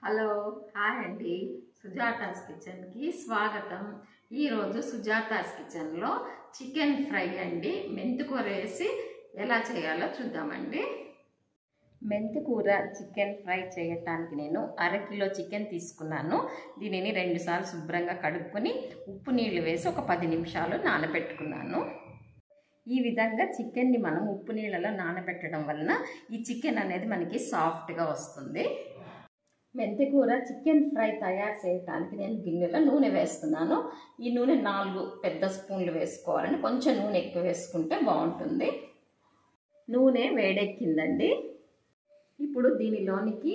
Hello hi అండి, సుజాతాస్ కిచెన్కి స్వాగతం. ఈరోజు సుజాతాస్ కిచెన్లో చికెన్ ఫ్రై అండి. మెంతికూర వేసి ఎలా చేయాలో చూద్దామండి. మెంతికూర చికెన్ ఫ్రై చేయటానికి నేను అరకిలో చికెన్ తీసుకున్నాను. దీనిని 2 సార్లు శుభ్రంగా కడుక్కొని ఉప్పు నీళ్ళు వేసి ఒక 10 నిమిషాలు నానబెట్టుకున్నాను. ఈ విధంగా చికెన్ని మనం ఉప్పు నీళ్ళలో నానబెట్టడం వలన ఈ చికెన్ అనేది మనకి సాఫ్ట్గా వస్తుంది. మెంతికూర చికెన్ ఫ్రై తయారు చేయడానికి నేను గిన్నెలో నూనె వేస్తున్నాను. ఈ నూనె 4 పెద్ద స్పూన్లు వేసుకోవాలని, కొంచెం నూనె ఎక్కువ వేసుకుంటే బాగుంటుంది. నూనె వేడెక్కిందండి. ఇప్పుడు దీనిలోనికి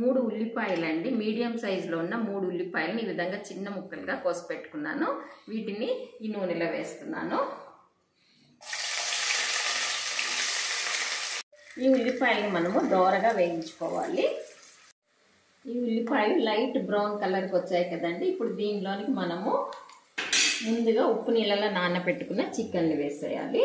3 ఉల్లిపాయలండి, మీడియం సైజులో ఉన్న 3 ఉల్లిపాయలను ఈ విధంగా చిన్న ముక్కలుగా కోసి పెట్టుకున్నాను. వీటిని ఈ నూనెలో వేస్తున్నాను. ఈ ఉల్లిపాయలను మనము దోరగా వేయించుకోవాలి. ఈ ఉల్లిపాయలు లైట్ బ్రౌన్ కలర్కి వచ్చాయి కదండి. ఇప్పుడు దీనిలోనికి మనము ముందుగా ఉప్పు నీళ్ళలో నానబెట్టుకున్న చికెన్ని వేసేయాలి.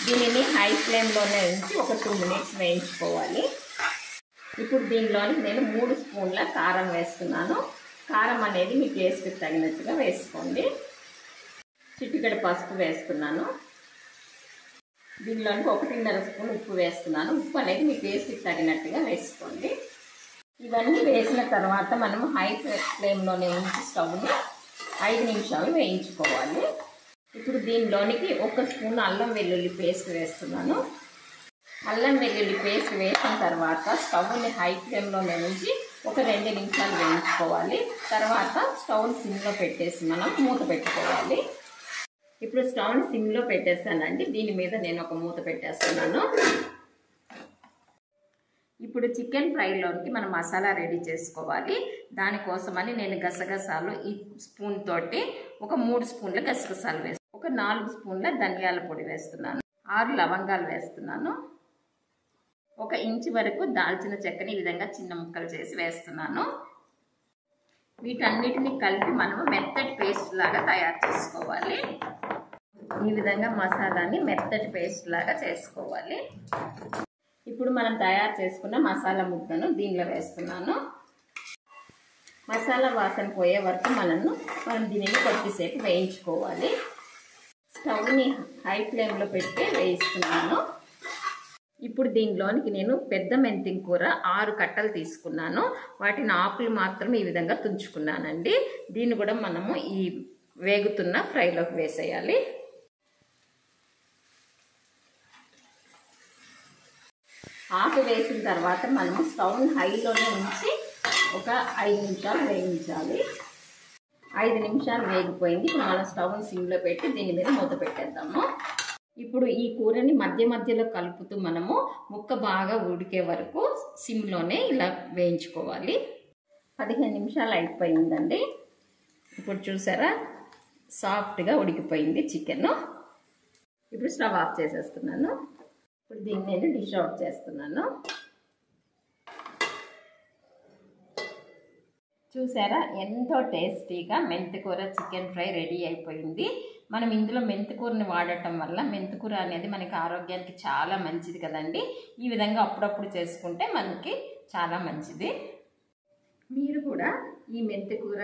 దీనిని హై ఫ్లేమ్లోనే ఉంచి ఒక 2 మినిట్స్ వేయించుకోవాలి. ఇప్పుడు దీనిలోనికి నేను 3 స్పూన్ల కారం వేస్తున్నాను. కారం అనేది మీ టేస్ట్కి తగినట్టుగా వేసుకోండి. చిటికెడు పసుపు వేస్తున్నాను. దీనిలోనికి 1.5 స్పూన్ ఉప్పు వేస్తున్నాను. ఉప్పు అనేది మీ టేస్ట్కి తగినట్టుగా వేసుకోండి. ఇవన్నీ వేసిన తర్వాత మనము హై ఫ్లేమ్లోనే ఉంచి స్టవ్ని 5 నిమిషాలు వేయించుకోవాలి. ఇప్పుడు దీనిలోనికి 1 స్పూన్ అల్లం వెల్లుల్లి పేస్ట్ వేస్తున్నాను. అల్లం వెల్లుల్లి పేస్ట్ వేసిన తర్వాత స్టవ్ని హై ఫ్లేమ్లోనే ఉంచి ఒక 2 నిమిషాలు వేయించుకోవాలి. తర్వాత స్టవ్ని సిమ్లో పెట్టేసి మనం మూత పెట్టుకోవాలి. ఇప్పుడు స్టవ్ని సిమ్లో పెట్టేస్తానండి. దీని మీద నేను ఒక మూత పెట్టేస్తున్నాను. ఇప్పుడు చికెన్ ఫ్రైలోకి మనం మసాలా రెడీ చేసుకోవాలి. దానికోసమని నేను గసగసాలు ఈ స్పూన్ తోటి ఒక 3 స్పూన్ల గసగసాలు వేస్తాను. ఒక 4 స్పూన్ల ధనియాల పొడి వేస్తున్నాను. 6 లవంగాలు వేస్తున్నాను. 1 ఇంచు వరకు దాల్చిన చెక్కని ఈ విధంగా చిన్న ముక్కలు చేసి వేస్తున్నాను. వీటన్నిటిని కలిపి మనము మెత్తటి పేస్ట్ లాగా తయారు చేసుకోవాలి. ఈ విధంగా మసాలాని మెత్తటి పేస్ట్ లాగా చేసుకోవాలి. ఇప్పుడు మనం తయారు చేసుకున్న మసాలా ముద్దను దీనిలో వేస్తున్నాను. మసాలా వాసన పోయే వరకు మనం దీనిని కొద్దిసేపు వేయించుకోవాలి. స్టవ్ని హై ఫ్లేమ్లో పెట్టి వేయిస్తున్నాను. ఇప్పుడు దీనిలోనికి నేను పెద్ద మెంతి కూర 6 కట్టలు తీసుకున్నాను. వాటిని ఆకులు మాత్రం ఈ విధంగా తుంచుకున్నానండి. దీన్ని కూడా మనము ఈ వేగుతున్న ఫ్రైలోకి వేసేయాలి. ఆకు వేసిన తర్వాత మనము స్టవ్ని హైలోనే ఉంచి ఒక 5 నిమిషాలు వేయించాలి. 5 నిమిషాలు వేగిపోయింది. ఇప్పుడు మనం స్టవ్ని సిమ్లో పెట్టి దీని మీద మూత పెట్టేద్దాము. ఇప్పుడు ఈ కూరని మధ్య మధ్యలో కలుపుతూ మనము ముక్క బాగా ఉడికే వరకు సిమ్లోనే ఇలా వేయించుకోవాలి. 15 నిమిషాలు అయిపోయిందండి. ఇప్పుడు చూసారా, సాఫ్ట్గా ఉడికిపోయింది చికెన్. ఇప్పుడు స్టవ్ ఆఫ్ చేసేస్తున్నాను. ఇప్పుడు దీన్ని నేను డిష్ అవుట్ చేస్తున్నాను. చూసారా, ఎంతో టేస్టీగా మెంతికూర చికెన్ ఫ్రై రెడీ అయిపోయింది. మనం ఇందులో మెంతికూరని వాడటం వల్ల మెంతికూర అనేది మనకి ఆరోగ్యానికి చాలా మంచిది కదండి. ఈ విధంగా అప్పుడప్పుడు చేసుకుంటే మనకి చాలా మంచిది. మీరు కూడా ఈ మెంతికూర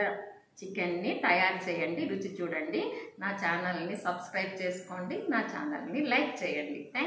చికెన్ని తయారు చేయండి, రుచి చూడండి. నా ఛానల్ని సబ్స్క్రైబ్ చేసుకోండి, నా ఛానల్ని లైక్ చేయండి. Thank you.